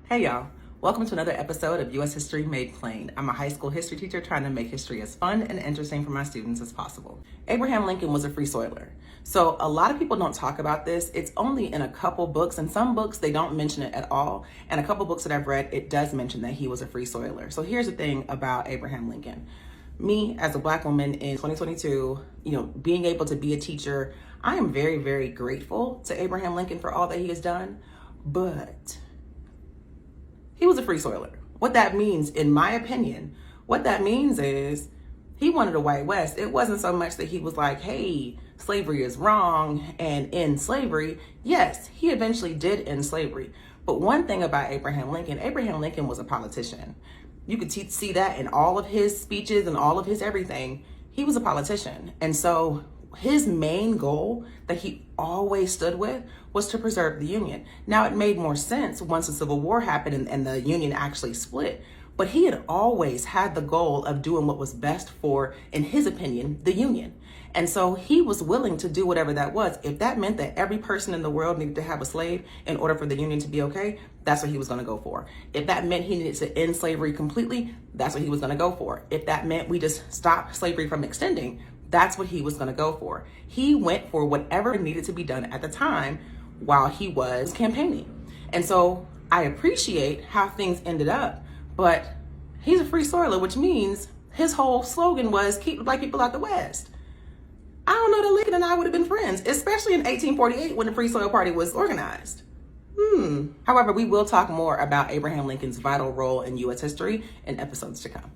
Hey y'all, welcome to another episode of U.S. History Made Plain. I'm a high school history teacher trying to make history as fun and interesting for my students as possible. Abraham Lincoln was a free soiler. So a lot of people don't talk about this. It's only in a couple books, and some books they don't mention it at all. And a couple books that I've read, it does mention that he was a free soiler. So here's the thing about Abraham Lincoln. Me as a Black woman in 2022, being able to be a teacher, I am very, very grateful to Abraham Lincoln for all that he has done, but he was a free soiler. What that means, in my opinion, what that means is he wanted a white West. It wasn't so much that he was like, hey, slavery is wrong and end slavery. Yes, he eventually did end slavery. But one thing about Abraham Lincoln was a politician. You could see that in all of his speeches and all of his everything. He was a politician. And so his main goal that he always stood with was to preserve the Union. Now, it made more sense once the Civil War happened and the Union actually split, but he had always had the goal of doing what was best for, in his opinion, the Union. And so he was willing to do whatever that was. If that meant that every person in the world needed to have a slave in order for the Union to be okay, that's what he was going to go for. If that meant he needed to end slavery completely, that's what he was going to go for. If that meant we just stop slavery from extending, that's what he was going to go for. He went for whatever needed to be done at the time while he was campaigning. And so I appreciate how things ended up, but he's a free soiler, which means his whole slogan was keep the Black people out the West. I don't know that Lincoln and I would have been friends, especially in 1848 when the Free Soil Party was organized. However, we will talk more about Abraham Lincoln's vital role in U.S. history in episodes to come.